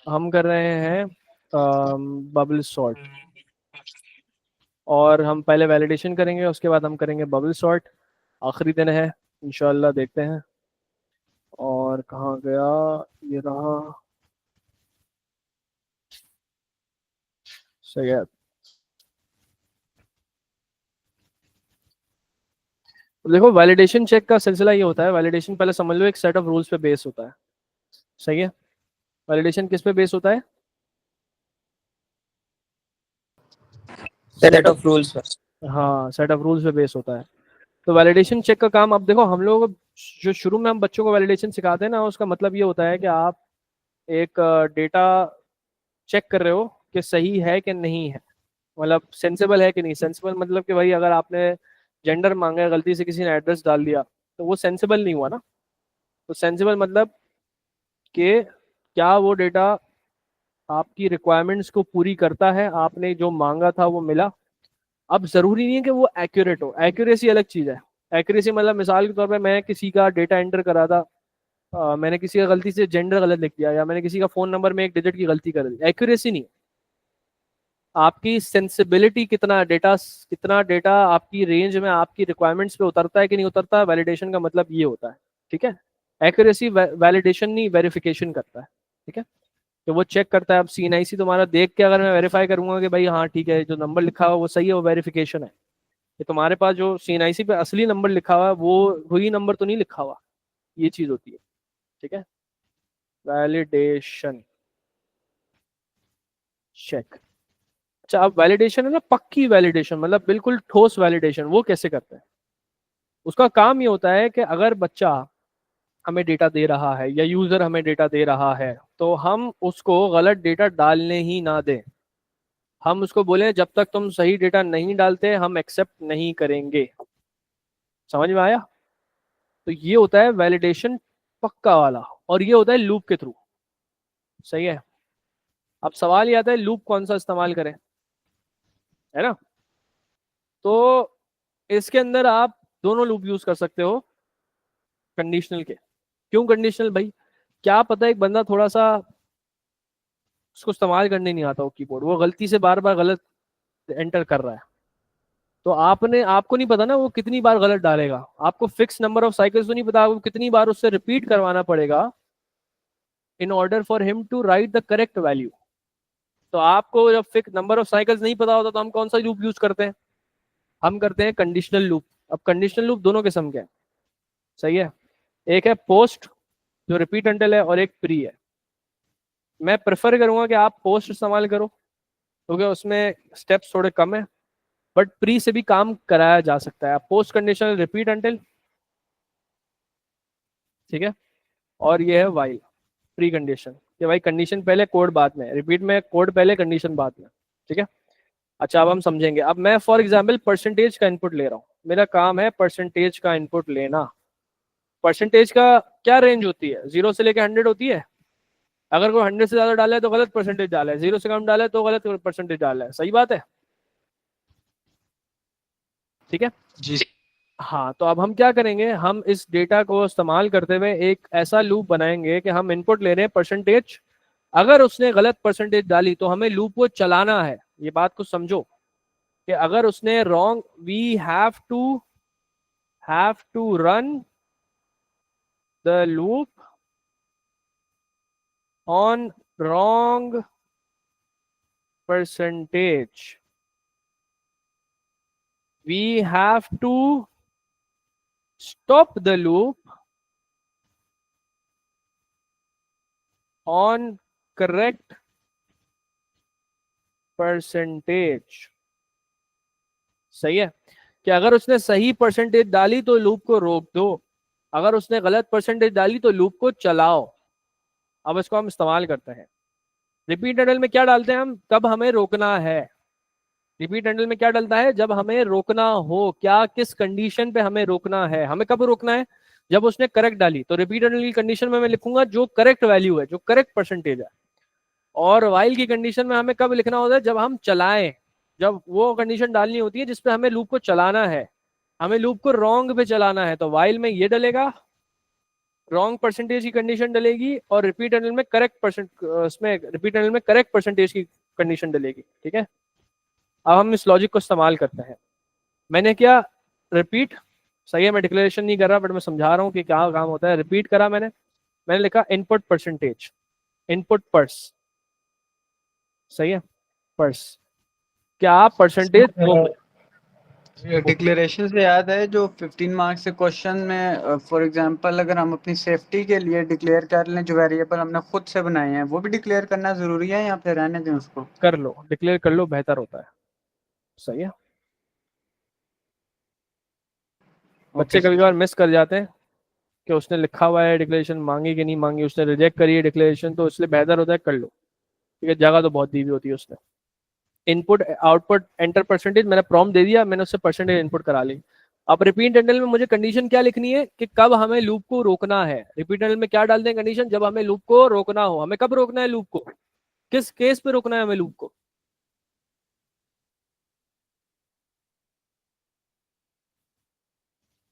हम कर रहे हैं बबल सॉर्ट, और हम पहले वैलिडेशन करेंगे, उसके बाद हम करेंगे बबल सॉर्ट। आखिरी दिन है, इंशाल्लाह देखते हैं। और कहाँ गया, ये रहा। सही है। देखो, वैलिडेशन चेक का सिलसिला ये होता है, वैलिडेशन पहले समझ लो एक सेट ऑफ रूल्स पे बेस होता है। सही है। वैलिडेशन किस पे बेस होता है? Set set of, of rules पर। हाँ, सेट ऑफ रूल्स पे बेस होता है। तो वैलिडेशन चेक का काम, अब देखो हम लोग जो शुरू में हम बच्चों को वैलिडेशन सिखाते हैं ना, उसका मतलब ये होता है कि आप एक डेटा चेक कर रहे हो कि सही है कि नहीं है, मतलब सेंसेबल है कि नहीं। सेंसेबल मतलब कि भाई अगर आपने जेंडर मांगा है, गलती से किसी ने एड्रेस डाल दिया, तो वो सेंसेबल नहीं हुआ ना। तो सेंसेबल मतलब कि क्या वो डेटा आपकी रिक्वायरमेंट्स को पूरी करता है, आपने जो मांगा था वो मिला। अब जरूरी नहीं है कि वो एक्यूरेट हो, एक्यूरेसी अलग चीज है। एक्यूरेसी मतलब मिसाल के तौर पे मैं किसी का डेटा एंटर करा था, मैंने किसी का गलती से जेंडर गलत लिख दिया, या मैंने किसी का फोन नंबर में एक डिजिट की गलती कर दी, एक्यूरेसी नहीं। आपकी सेंसिबिलिटी, कितना डेटा आपकी रेंज में, आपकी रिक्वायरमेंट्स पे उतरता है कि नहीं उतरता, वैलिडेशन का मतलब ये होता है। ठीक है। एक्यूरेसी वैलिडेशन नहीं, वेरिफिकेशन करता है। ठीक है। तो वो चेक करता है। अब सीएनआईसी तुम्हारा देख के अगर मैं वेरीफाई करूंगा कि भाई हाँ ठीक है, जो नंबर लिखा हुआ वो सही है, वो वेरिफिकेशन है। कि तुम्हारे पास जो सीएनआईसी पे असली नंबर लिखा हुआ है वो वही नंबर तो नहीं लिखा हुआ, ये चीज होती है। ठीक है। Validation check. अच्छा, अब वैलिडेशन है ना, पक्की वैलिडेशन मतलब बिल्कुल ठोस वैलिडेशन, वो कैसे करते हैं? उसका काम ये होता है कि अगर बच्चा हमें डेटा दे रहा है या यूजर हमें डेटा दे रहा है, तो हम उसको गलत डेटा डालने ही ना दें। हम उसको बोले जब तक तुम सही डेटा नहीं डालते हम एक्सेप्ट नहीं करेंगे। समझ में आया? तो ये होता है वैलिडेशन पक्का वाला, और ये होता है लूप के थ्रू। सही है। अब सवाल ये आता है लूप कौन सा इस्तेमाल करें, है ना? तो इसके अंदर आप दोनों लूप यूज कर सकते हो कंडीशनल के। क्यों कंडीशनल भाई? क्या पता एक बंदा थोड़ा सा उसको इस्तेमाल करने नहीं आता हो कीबोर्ड, वो गलती से बार बार गलत एंटर कर रहा है। तो आपको नहीं पता ना वो कितनी बार गलत डालेगा, आपको फिक्स नंबर ऑफ साइकिल्स तो नहीं पता, आपको कितनी बार उससे रिपीट करवाना पड़ेगा in order for him to write the correct value. तो आपको जब फिक्स नंबर ऑफ साइकिल्स नहीं पता होता तो हम कौन सा लूप यूज करते हैं? हम करते हैं कंडीशनल लूप। अब कंडीशनल लूप दोनों किस्म के हैं। सही है। एक है पोस्ट, जो रिपीट अंटिल है, और एक प्री है। मैं प्रेफर करूंगा कि आप पोस्ट इस्तेमाल करो, क्योंकि उसमें स्टेप्स थोड़े कम है, बट प्री से भी काम कराया जा सकता है। पोस्ट कंडीशनल, रिपीट अंटिल, ठीक है। और ये है वाइल, प्री कंडीशन, कि भाई कंडीशन पहले कोड बाद में, रिपीट में कोड पहले कंडीशन बाद में। ठीक है। अच्छा, अब हम समझेंगे। अब मैं फॉर एग्जांपल परसेंटेज का इनपुट ले रहा हूँ, मेरा काम है परसेंटेज का इनपुट लेना। परसेंटेज का क्या रेंज होती है? 0 से लेकर 100 होती है। अगर कोई 100 से ज्यादा डाला है तो गलत परसेंटेज डाला है, 0 से कम डाला है तो गलत परसेंटेज डाला है। सही बात है? ठीक है। जी। हाँ, तो अब हम क्या करेंगे, हम इस डेटा को इस्तेमाल करते हुए एक ऐसा लूप बनाएंगे कि हम इनपुट ले रहे हैं परसेंटेज। अगर उसने गलत परसेंटेज डाली तो हमें लूप को चलाना है। ये बात को समझो कि अगर उसने wrong, we have to run the loop on wrong percentage, we have to stop the loop on correct percentage. सही है। कि अगर उसने सही परसेंटेज डाली तो लूप को रोक दो, अगर उसने गलत परसेंटेज डाली तो लूप को चलाओ। अब इसको हम इस्तेमाल करते हैं। रिपीट हैंडल में क्या डालते हैं हम, कब हमें रोकना है? रिपीट हैंडल में क्या डलता है? जब हमें रोकना हो। क्या, किस कंडीशन पे हमें रोकना है? हमें कब रोकना है? जब उसने करेक्ट डाली। तो रिपीट हैंडल की कंडीशन में मैं लिखूंगा जो करेक्ट वैल्यू है, जो करेक्ट परसेंटेज है। और वाइल की कंडीशन में हमें कब लिखना होता है? जब हम चलाएं, जब वो कंडीशन डालनी होती है जिसपे हमें लूप को चलाना है, हमें लूप को रॉन्ग पे चलाना है, तो वाइल में ये डलेगा, रॉन्ग परसेंटेज की कंडीशन डलेगी और रिपीट एंगल में करेक्ट परसेंट उसमें रिपीट एंगल में करेक्ट परसेंटेज की कंडीशन डलेगी। ठीक है, अब हम इस लॉजिक को इस्तेमाल करते हैं। मैंने क्या रिपीट, सही है मैं डिक्लेरेशन नहीं कर रहा बट मैं समझा रहा हूँ कि क्या काम होता है। रिपीट करा मैंने लिखा इनपुट परसेंटेज, इनपुट पर्स, सही है पर्स, क्या आप परसेंटेज डिक्लेरेशन से याद है जो 15 मार्क्स से क्वेश्चन में फॉर एग्जांपल अगर हम अपनी सेफ्टी के लिए डिक्लेयर कर लें जो वेरिएबल हमने खुद से बनाए हैं वो भी डिक्लेयर करना जरूरी है या फिर रहने दें उसको? कर लो, डिक्लेयर कर लो, बेहतर होता है। सही है, ओके बच्चे कभी सर। कभार मिस कर जाते हैं कि उसने लिखा हुआ है डिक्लेरेशन, मांगी कि नहीं मांगी, उसने रिजेक्ट करी है डिक्लेरेशन, तो इसलिए बेहतर होता है कर लो। ठीक है, जगह तो बहुत दी हुई होती है उसने। इनपुट आउटपुट एंटर परसेंटेज, मैंने प्रॉम्प्ट दे दिया, मैंने उससे परसेंटेज इनपुट करा ली। अब रिपीट एंडल में मुझे कंडीशन क्या लिखनी है कि कब हमें लूप को रोकना है। रिपीट एंडल में क्या डाल दें कंडीशन, जब हमें लूप को रोकना हो। हमें कब रोकना है लूप को, किस केस पे रोकना है हमें लूप को,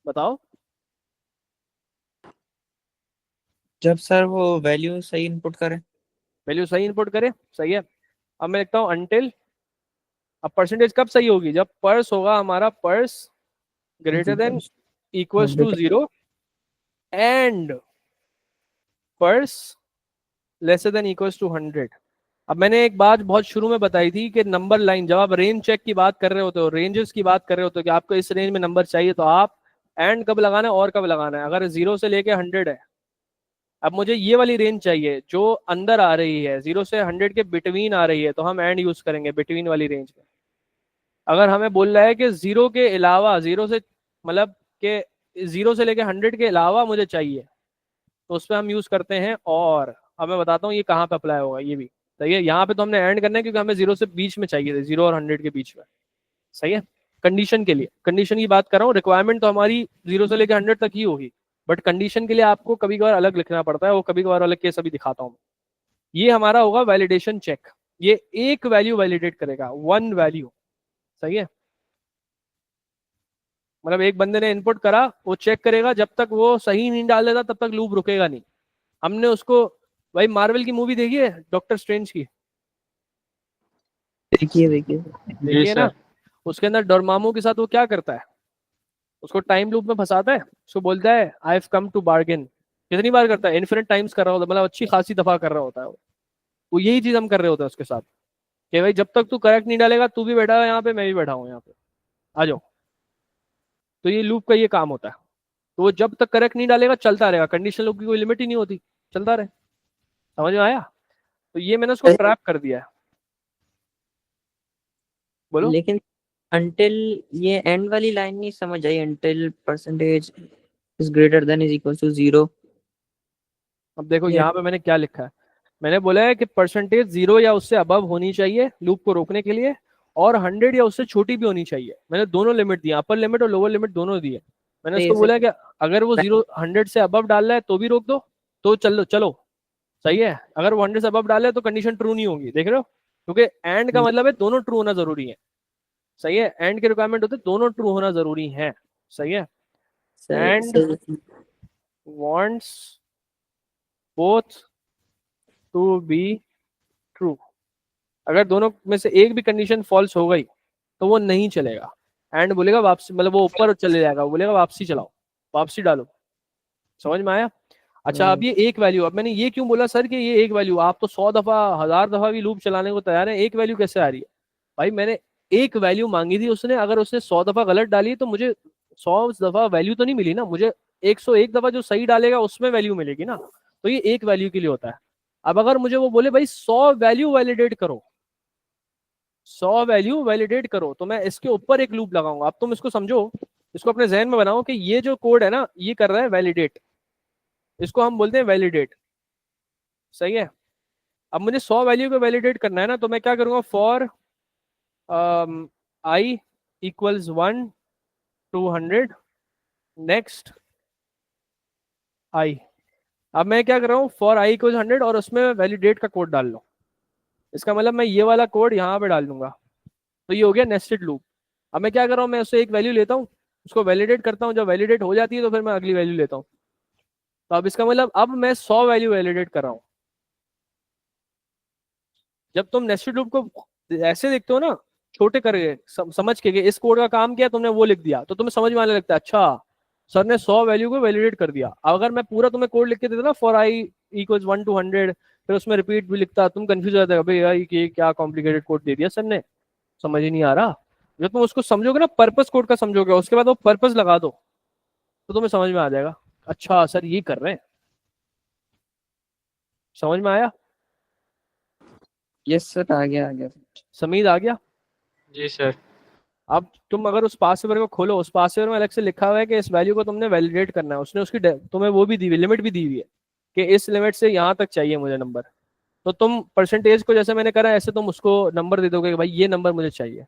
बताओ। जब सर वो वैल्यू सही इनपुट करें। वैल्यू सही इनपुट करे, सही है। अब मैं लिखता हूं अनटिल, अब परसेंटेज कब सही होगी, जब पर्स होगा हमारा, purse greater than equals to 0 and purse lesser than equals to 100। अब मैंने एक बात बहुत शुरू में बताई थी कि नंबर लाइन, जब आप रेंज चेक की बात कर रहे होते हो, रेंजेस की बात कर रहे होते हो कि आपको इस रेंज में नंबर चाहिए, तो आप एंड कब लगाना है और कब लगाना है। अगर 0 से लेके 100 है, अब मुझे ये वाली रेंज चाहिए जो अंदर आ रही है, 0 से 100 के बिटवीन आ रही है, तो हम एंड यूज करेंगे बिटवीन वाली रेंज में। अगर हमें बोल रहा है कि 0 के अलावा, 0 से मतलब के 0 से लेके 100 के अलावा मुझे चाहिए, तो उस पर हम यूज करते हैं और। अब मैं बताता हूँ ये कहाँ पे अप्लाई होगा, ये भी सही है। यहाँ पे तो हमने एंड करना है क्योंकि हमें 0 से बीच में चाहिए थे, 0 और 100 के बीच में, सही है। कंडीशन के लिए, कंडीशन की बात कर रहा हूँ, रिक्वायरमेंट तो हमारी 0 से लेकर 100 तक ही होगी, बट कंडीशन के लिए आपको कभी कभार अलग लिखना पड़ता है, वो कभी कभार अलग केस अभी दिखाता हूँ। ये हमारा होगा वैलिडेशन चेक, ये एक वैल्यू वैलिडेट करेगा, वन वैल्यू, सही है। मतलब एक बंदे ने इनपुट करा, वो चेक करेगा, जब तक वो सही नहीं डाल देता तब तक लूप रुकेगा नहीं। हमने उसको, भाई मार्वल की मूवी देखी है डॉक्टर स्ट्रेंज की, देखिए देखिए। जी देखिए ना, सर। उसके अंदर डोरमामू के साथ वो क्या करता है, उसको टाइम लूप में फंसाता है, उसको बोलता है I have come to bargain. कितनी बार करता है, इन्फिनिट टाइम्स कर रहा होता है, मतलब अच्छी खासी दफा कर रहा होता है वो यही चीज हम कर रहे होते हैं उसके साथ कि भाई जब तक तू करेक्ट नहीं डालेगा, तू भी बैठा है यहाँ पे, मैं भी बैठा हूँ यहाँ पे, आ जाओ। तो ये लूप का ये काम होता है। तो वो जब तक करेक्ट नहीं डालेगा चलता रहेगा, कंडीशन लूप की कोई लिमिट ही नहीं होती, चलता रहे। समझ में आया? तो ये मैंने उसको ट्रैप कर दिया है। बोलो। लेकिन अंटिल, ये एंड वाली लाइन नहीं समझ आई। Until percentage is greater than is equal to 0। अब देखो ये यहाँ पे मैंने क्या लिखा है, मैंने बोला है कि परसेंटेज 0 या उससे अबव होनी चाहिए लूप को रोकने के लिए, और 100 या उससे छोटी भी होनी चाहिए। मैंने दोनों लिमिट दिए, अपर लिमिट और लोअर लिमिट दोनों दिए। मैंने उसको ऐसे बोला है कि अगर वो 100 से अबव डाल रहा है तो भी रोक दो, तो चलो चलो, सही है। अगर वो 100 से अबव डाले तो कंडीशन ट्रू नहीं होगी, देख रहे हो, क्योंकि एंड का मतलब है दोनों ट्रू होना जरूरी है, सही है। एंड के रिक्वायरमेंट होते हैं दोनों ट्रू होना जरूरी है, सही है। सही एंड सही। Wants both to be true, अगर दोनों में से एक भी कंडीशन फॉल्स हो गई तो वो नहीं चलेगा। एंड बोलेगा वापसी, मतलब वो ऊपर चले जाएगा, बोलेगा वापसी चलाओ, वापसी डालो। समझ में आया? अच्छा, अब ये एक वैल्यू, अब मैंने ये क्यों बोला सर कि ये एक वैल्यू, आप तो 100 दफा 1000 दफा भी लूप चलाने को तैयार है, एक वैल्यू कैसे आ रही है? भाई मैंने एक वैल्यू मांगी थी उसने, अगर उसने 100 दफा गलत डाली तो मुझे 100 दफा वैल्यू तो नहीं मिली ना, मुझे 101 दफा जो सही डालेगा उसमें वैल्यू मिलेगी ना। तो ये एक वैल्यू के लिए होता है। अब अगर मुझे वो बोले भाई 100 वैल्यू वैलिडेट करो, 100 वैल्यू वैलिडेट करो, तो मैं इसके ऊपर एक लूप लगाऊंगा। अब तुम इसको समझो, इसको अपने जहन में बनाओ कि ये जो कोड है ना, ये कर रहा है वैलिडेट, इसको हम बोलते हैं वैलिडेट, सही है। अब मुझे 100 वैल्यू को वैलिडेट करना है ना, तो मैं क्या करूंगा, for i equals 1 to 100 next i. अब मैं क्या कर रहा हूँ, फॉर आई इक्वल्स 100 और उसमें वैलिडेट का कोड डाल लो। इसका मतलब मैं ये वाला कोड यहाँ पे डाल दूंगा, तो ये हो गया नेस्टेड लूप। अब मैं क्या कर रहा हूँ, मैं उससे एक वैल्यू लेता हूँ, उसको वैलिडेट करता हूँ, जब वैलिडेट हो जाती है तो फिर मैं अगली वैल्यू लेता हूँ। तो अब इसका मतलब अब मैं 100 वैल्यू वैलिडेट कर रहा हूँ। जब तुम नेस्टेड लूप को ऐसे देखते हो ना, छोटे करके समझ के कि इस कोड का काम किया, तुमने वो लिख दिया, तो तुम्हें समझ में आने लगता है अच्छा सर ने 100 वैल्यू को वैलिडेट कर दिया। अगर मैं पूरा तुम्हें कोड लिख के देता ना, फॉर आई इक्वल्स 1 to 100, फिर उसमें रिपीट भी लिखता, तुम कंफ्यूज हो जाते भाई यार ये क्या कॉम्प्लिकेटेड कोड दे दिया सर ने, समझ ही नहीं आ रहा। जब तुम उसको समझोगे ना, पर्पस कोड का समझोगे, उसके बाद वो पर्पस लगा दो, तो तुम्हें समझ में आ जाएगा अच्छा सर ये कर रहे हैं। समझ में आया? यस सर, आ गया। समीद आ गया? जी सर। अब तुम अगर उस पासवर्ड को खोलो, उस पासवर्ड में अलग से लिखा हुआ है कि इस वैल्यू को तुमने वैलिडेट करना है, उसने उसकी तुम्हें वो भी दी हुई, लिमिट भी दी हुई है कि इस लिमिट से यहाँ तक चाहिए मुझे नंबर। तो तुम परसेंटेज को जैसे मैंने करा ऐसे तुम उसको नंबर दे दोगे कि भाई ये नंबर मुझे चाहिए।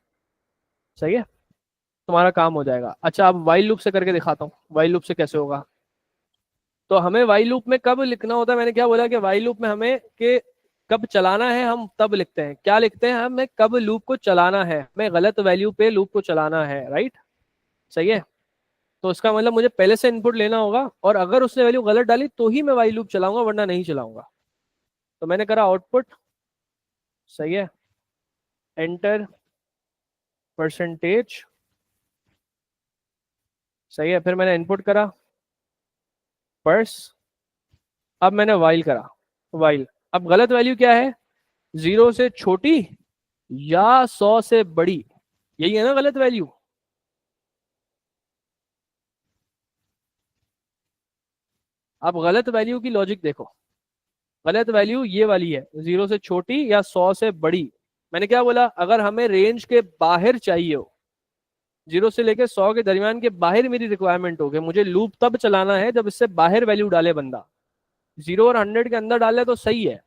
सही है, तुम्हारा काम हो जाएगा। अच्छा अब वाइल लूप से करके दिखाता हूँ, वाइल लूप से कैसे होगा। तो हमें वाइल लूप में कब लिखना होता है, मैंने क्या बोला कि वाइल लूप में हमें कि कब चलाना है हम तब लिखते हैं। क्या लिखते हैं हमें? कब लूप को चलाना है, हमें गलत वैल्यू पे लूप को चलाना है, राइट? सही है। तो इसका मतलब मुझे पहले से इनपुट लेना होगा, और अगर उसने वैल्यू गलत डाली तो ही मैं वाइल लूप चलाऊंगा, वरना नहीं चलाऊंगा। तो मैंने करा आउटपुट, सही है, एंटर परसेंटेज, सही है, फिर मैंने इनपुट करा पर्स, अब मैंने वाइल करा, वाइल। अब गलत वैल्यू क्या है? 0 से छोटी या 100 से बड़ी, यही है ना गलत वैल्यू। अब गलत वैल्यू की लॉजिक देखो, गलत वैल्यू ये वाली है, 0 से छोटी या 100 से बड़ी। मैंने क्या बोला? अगर हमें रेंज के बाहर चाहिए हो, 0 से लेकर 100 के दरमियान के बाहर मेरी रिक्वायरमेंट हो गई, मुझे लूप तब चलाना है जब इससे बाहर वैल्यू डाले बंदा। 0 और 100 के अंदर डाले तो सही है,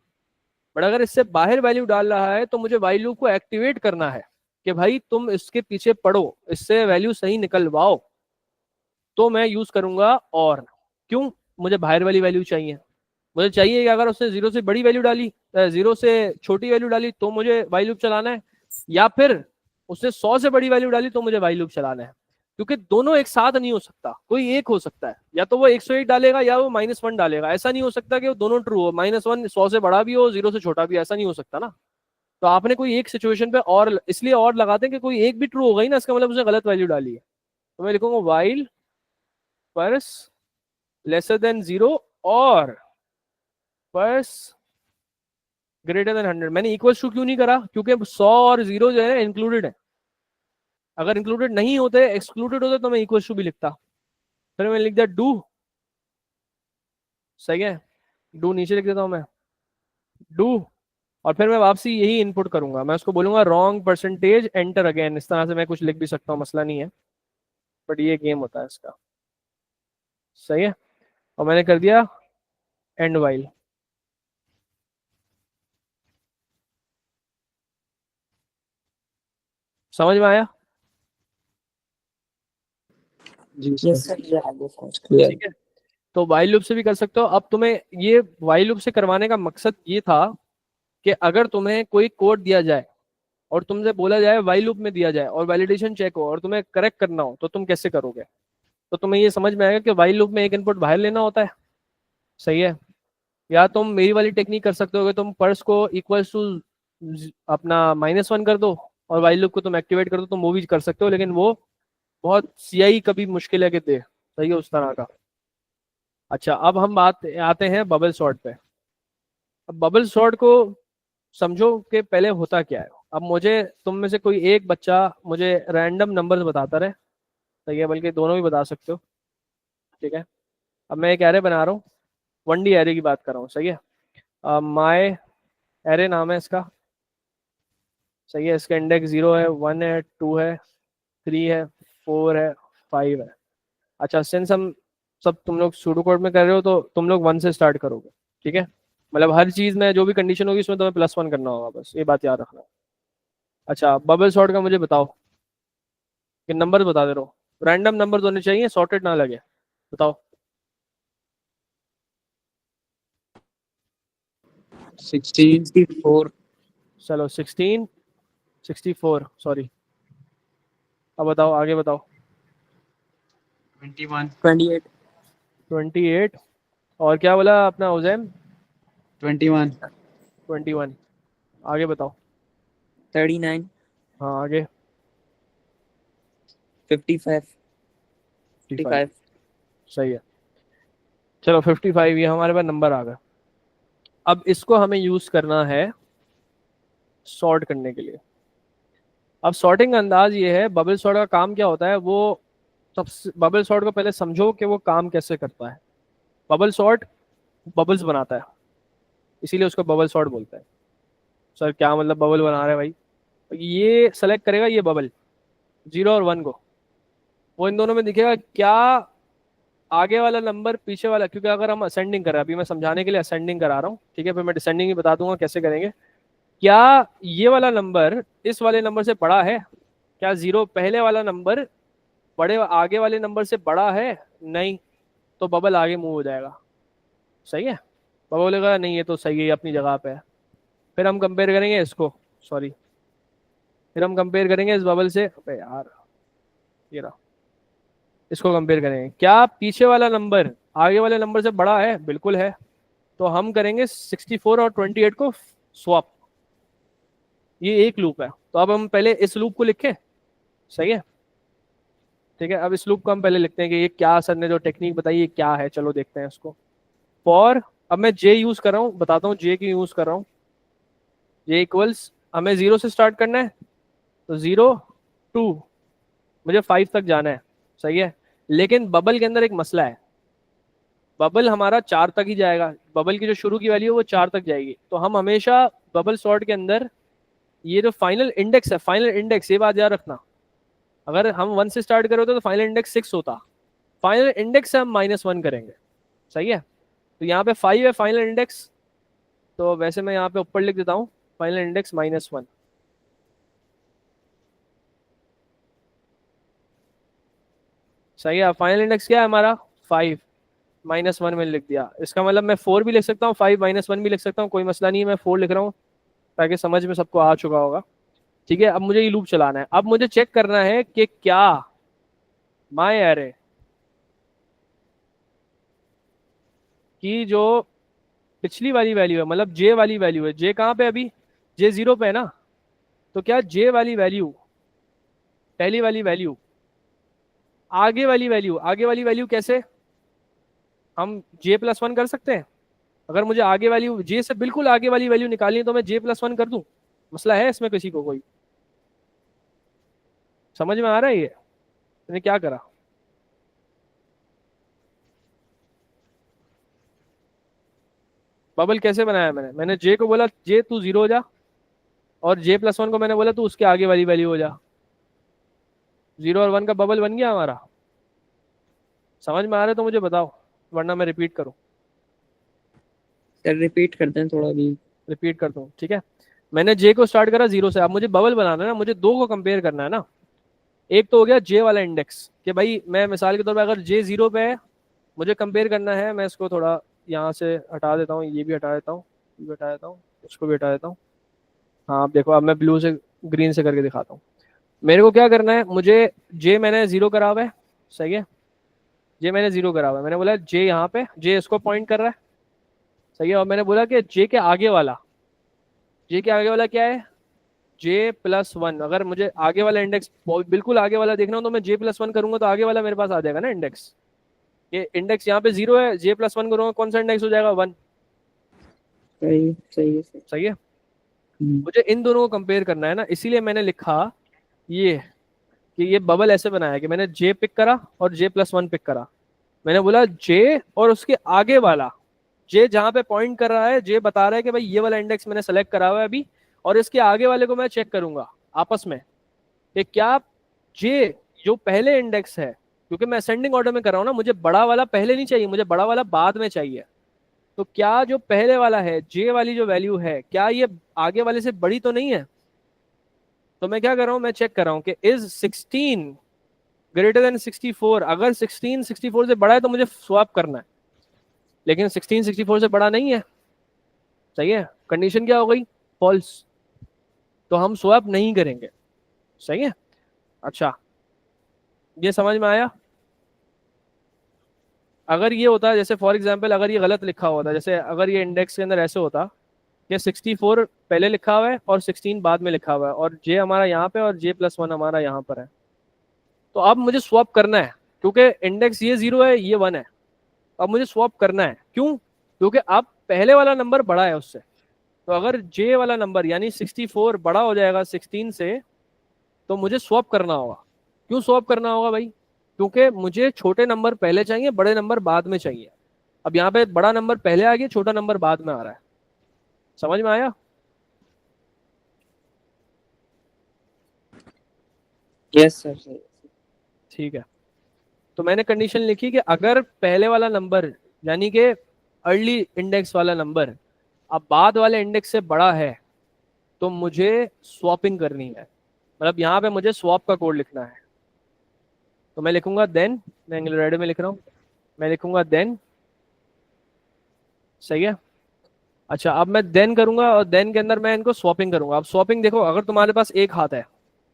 बट अगर इससे बाहर वैल्यू डाल रहा है तो मुझे वाइल लूप को एक्टिवेट करना है कि भाई तुम इसके पीछे पढ़ो, इससे वैल्यू सही निकलवाओ। तो मैं यूज करूंगा और। क्यों? मुझे बाहर वाली वैल्यू चाहिए। मुझे चाहिए कि अगर उसने 0 से बड़ी वैल्यू डाली, 0 से छोटी वैल्यू डाली तो मुझे वाइल लूप चलाना है, या फिर उसने 100 से बड़ी वैल्यू डाली तो मुझे वाइल लूप चलाना है। क्योंकि दोनों एक साथ नहीं हो सकता, कोई एक हो सकता है, या तो वो 101 डालेगा या वो -1 डालेगा। ऐसा नहीं हो सकता कि वो दोनों ट्रू हो, -1 100 से बड़ा भी हो 0 से छोटा भी, ऐसा नहीं हो सकता ना। तो आपने कोई एक सिचुएशन पे और इसलिए और लगाते हैं कि कोई एक भी ट्रू हो गई ना, इसका मतलब उसने गलत वैल्यू डाली है। तो मैं लिखूंगा वाइल पर्स लेसर देन 0 और पर्स ग्रेटर देन 100। मैंने इक्वल टू क्यों नहीं करा? क्योंकि 100 और 0 जो है ना इंक्लूडेड है। अगर इंक्लूडेड नहीं होते, एक्सक्लूडेड होते, तो मैं इक्वल टू भी लिखता। फिर मैं लिख दिया डू, सही है, डू नीचे लिख देता हूं मैं, डू। और फिर मैं वापसी यही इनपुट करूंगा, मैं उसको बोलूंगा रॉन्ग परसेंटेज एंटर अगेन। इस तरह से मैं कुछ लिख भी सकता हूँ, मसला नहीं है, बट ये गेम होता है इसका। सही है, और मैंने कर दिया एंड वाइल। समझ में आया? जी यस सर। सर, ये आगे क्लियर। ठीक है, तो वाइल लूप से भी कर सकते हो। अब तुम्हें ये वाइल लूप से करवाने का मकसद ये था कि अगर तुम्हें कोई कोड दिया जाए और तुमसे बोला जाए वाइल लूप में दिया जाए और वैलिडेशन चेक हो और तुम्हें करेक्ट करना हो, तो तुम कैसे करोगे? तो तुम्हें ये समझ में आएगा कि वाइल लूप में एक इनपुट बाहर लेना होता है, सही है। या तुम मेरी वाली टेक्निक कर सकते हो कि तुम पर्स को इक्वल टू अपना -1 कर दो और वाइल लूप को तुम एक्टिवेट कर दो, तुम वो भी कर सकते हो, लेकिन वो बहुत सीआई कभी मुश्किल है कि दे, सही है, उस तरह का। अच्छा अब हम बात आते हैं बबल सॉर्ट पे। अब बबल सॉर्ट को समझो कि पहले होता क्या है। अब मुझे तुम में से कोई एक बच्चा मुझे रैंडम नंबर्स बताता रहे, सही है, बल्कि दोनों भी बता सकते हो, ठीक है। अब मैं एक एरे बना रहा हूँ, 1D एरे की बात कर रहा हूँ, सही है। माई एरे नाम है इसका, सही है। इसका इंडेक्स 0 है, 1 है, 2 है, 3 है, 4 है, 5 है। अच्छा सिंस हम सब तुम लोग सूडो कोड में कर रहे हो तो तुम लोग 1 से स्टार्ट करोगे, ठीक है। मतलब हर चीज में जो भी कंडीशन होगी उसमें तुम्हें +1 करना होगा, बस ये बात याद रखना। अच्छा बबल सॉर्ट का मुझे बताओ कि नंबर बता दे रहा, रैंडम नंबर होने चाहिए, सॉर्टेड ना लगे, बताओ। 16। 64। चलो 16, 64, सॉरी। अब बताओ, आगे बताओ। 21। 28। 28, और क्या बोला अपना उजैम? 21। 21। आगे बताओ। 39, हाँ आगे। 55, 55। 55। सही है। चलो 55 ये हमारे पास नंबर आ गया। अब इसको हमें यूज करना है सॉर्ट करने के लिए। अब सॉर्टिंग का अंदाज ये है, बबल सॉर्ट का काम क्या होता है वो सबसे, बबल सॉर्ट को पहले समझो कि वो काम कैसे करता है। बबल सॉर्ट बबल्स बनाता है, इसीलिए उसको बबल सॉर्ट बोलते हैं। सर क्या मतलब बबल बना रहे हैं भाई? ये सेलेक्ट करेगा ये बबल 0 और 1 को, वो इन दोनों में दिखेगा क्या आगे वाला नंबर पीछे वाला, क्योंकि अगर हम असेंडिंग कर रहे हैं, अभी मैं समझाने के लिए असेंडिंग करा रहा हूँ, ठीक है, फिर मैं डिसेंडिंग भी बता दूंगा कैसे करेंगे। क्या ये वाला नंबर इस वाले नंबर से बड़ा है? क्या 0 पहले वाला नंबर बड़े आगे वाले नंबर से बड़ा है? नहीं, तो बबल आगे मूव हो जाएगा। सही है, बबल बोलेगा नहीं ये तो सही है, अपनी जगह पे है। फिर हम कंपेयर करेंगे इसको, सॉरी, फिर हम कंपेयर करेंगे इस बबल से, अबे यार ये रहा, इसको कंपेयर करेंगे, क्या पीछे वाला नंबर आगे वाले नंबर से बड़ा है? बिल्कुल है। तो हम करेंगे 64 और 28 को स्वैप। ये एक लूप है, तो अब हम पहले इस लूप को लिखें। सही है, ठीक है। अब इस लूप को हम पहले लिखते हैं कि ये क्या, सर ने जो टेक्निक बताई ये क्या है, चलो देखते हैं इसको। फॉर, अब मैं जे यूज कर रहा हूँ, बताता हूँ जे की यूज कर रहा हूँ। जे इक्वल्स, हमें 0 से स्टार्ट करना है, तो 0 2, मुझे 5 तक जाना है। सही है, लेकिन बबल के अंदर एक मसला है, बबल हमारा 4 तक ही जाएगा, बबल की जो शुरू की वैल्यू है वो 4 तक जाएगी। तो हम हमेशा बबल सॉर्ट के अंदर ये जो फाइनल इंडेक्स है, फाइनल इंडेक्स, ये बात याद रखना, अगर हम 1 से स्टार्ट करें तो फाइनल इंडेक्स 6 होता, फाइनल इंडेक्स से हम -1 करेंगे। सही है, तो यहाँ पे 5 है फाइनल इंडेक्स, तो वैसे मैं यहाँ पे ऊपर लिख देता हूँ फाइनल इंडेक्स -1। सही है, फाइनल इंडेक्स क्या है हमारा 5, -1 मैंने लिख दिया। इसका मतलब मैं 4 भी लिख सकता हूँ, 5 -1 भी लिख सकता हूँ, कोई मसला नहीं है, मैं 4 लिख रहा हूँ ताकि समझ में सबको आ चुका होगा। ठीक है, अब मुझे ये लूप चलाना है, अब मुझे चेक करना है कि क्या माय एरे की जो पिछली वाली वैल्यू है, मतलब जे वाली वैल्यू है, जे कहाँ पे अभी, जे 0 पे है ना, तो क्या जे वाली वैल्यू, पहली वाली वैल्यू, आगे वाली वैल्यू कैसे हम J+1 कर सकते हैं? अगर मुझे आगे वाली जे से बिल्कुल आगे वाली वैल्यू निकालनी है तो मैं J+1 कर दूं? मसला है इसमें किसी को कोई? समझ में आ रहा है ये मैंने क्या करा? बबल कैसे बनाया मैंने जे को बोला जे तू 0 हो जा, और J+1 को मैंने बोला तू उसके आगे वाली वैल्यू हो जा। 0 और 1 का बबल बन गया हमारा। समझ में आ रहा है तो मुझे बताओ, वरना मैं रिपीट करूं। सर रिपीट करते हैं थोड़ा भी। रिपीट करता हूँ, ठीक है। मैंने जे को स्टार्ट करा 0 से, अब मुझे बबल बनाना है ना, मुझे दो को कंपेयर करना है ना। एक तो हो गया जे वाला इंडेक्स, कि भाई मैं मिसाल के तौर पर अगर जे 0 पे है, मुझे कंपेयर करना है, मैं इसको थोड़ा यहाँ से हटा देता हूँ, ये भी हटा देता हूँ, ये भी हटा देता हूँ, इसको भी हटा देता हूँ। हाँ अब देखो, अब मैं ब्लू से ग्रीन से करके दिखाता हूँ। मेरे को क्या करना है, मुझे जे मैंने 0 करा हुआ है। सही है, जे मैंने 0 करा हुआ है, मैंने बोला जे यहाँ पे, जे इसको पॉइंट कर रहा है। सही है, और मैंने बोला कि जे के आगे वाला, जे के आगे वाला क्या है, J+1। अगर मुझे आगे वाला इंडेक्स बिल्कुल आगे वाला देखना हो तो मैं J+1 करूंगा, तो आगे वाला मेरे पास आ जाएगा ना इंडेक्स। ये इंडेक्स यहाँ पे 0 है, J+1 करूंगा, कौन सा इंडेक्स हो जाएगा 1। सही सही है सर। सही है, मुझे इन दोनों को कंपेयर करना है ना, इसीलिए मैंने लिखा ये कि ये बबल ऐसे बनाया कि मैंने J पिक करा और J+1 पिक करा। मैंने बोला J और उसके आगे वाला, J जहाँ पे पॉइंट कर रहा है, J बता रहा है कि भाई ये वाला इंडेक्स मैंने सेलेक्ट करा हुआ है अभी, और इसके आगे वाले को मैं चेक करूंगा आपस में कि क्या J जो पहले इंडेक्स है, क्योंकि मैं असेंडिंग ऑर्डर में कर रहा हूँ ना, मुझे बड़ा वाला पहले नहीं चाहिए, मुझे बड़ा वाला बाद में चाहिए। तो क्या जो पहले वाला है J वाली जो वैल्यू है, क्या ये आगे वाले से बड़ी तो नहीं है? तो मैं क्या कर रहा हूँ, मैं चेक कर रहा हूँ कि इज 16 ग्रेटर देन 64। अगर 16 64 से बड़ा है तो मुझे स्वैप करना है, लेकिन 16 64 से बड़ा नहीं है। सही है, कंडीशन क्या हो गई, फॉल्स, तो हम स्वैप नहीं करेंगे। सही है, अच्छा ये समझ में आया? अगर ये होता जैसे फॉर एग्जांपल अगर ये गलत लिखा होता, जैसे अगर ये इंडेक्स के अंदर ऐसे होता कि 64 पहले लिखा हुआ है और 16 बाद में लिखा हुआ है और जे हमारा यहाँ पे और J+1 हमारा यहाँ पर है, तो अब मुझे स्वैप करना है क्योंकि इंडेक्स ये 0 है ये 1 है। अब मुझे स्वैप करना है, क्यों? क्योंकि अब पहले वाला नंबर बड़ा है उससे। तो अगर जे वाला नंबर यानी 64 बड़ा हो जाएगा 16 से, तो मुझे स्वैप करना होगा। क्यों स्वैप करना होगा भाई? क्योंकि मुझे छोटे नंबर पहले चाहिए, बड़े नंबर बाद में चाहिए। अब यहाँ पे बड़ा नंबर पहले आ गया, छोटा नंबर बाद में आ रहा है। समझ में आया? Yes sir. ठीक है, तो मैंने कंडीशन लिखी कि अगर पहले वाला नंबर यानी कि अर्ली इंडेक्स वाला नंबर अब बाद वाले इंडेक्स से बड़ा है तो मुझे स्वैपिंग करनी है, मतलब यहाँ पे मुझे स्वैप का कोड लिखना है। तो मैं लिखूंगा देन, मैं रेड में लिख रहा हूँ, मैं लिखूंगा देन। सही है। अच्छा, अब मैं देन करूंगा और देन के अंदर मैं इनको स्वैपिंग करूंगा। अब स्वैपिंग देखो, अगर तुम्हारे पास एक हाथ है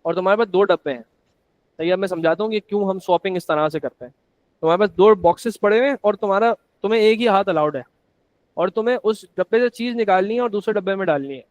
और तुम्हारे पास 2 डब्बे हैं, सही है, अब मैं समझाता हूँ कि क्यों हम स्वैपिंग इस तरह से करते हैं। तुम्हारे पास 2 बॉक्सेस पड़े हुए हैं और तुम्हें एक ही हाथ अलाउड है और तुम्हें उस डब्बे से चीज निकालनी है और दूसरे डब्बे में डालनी है।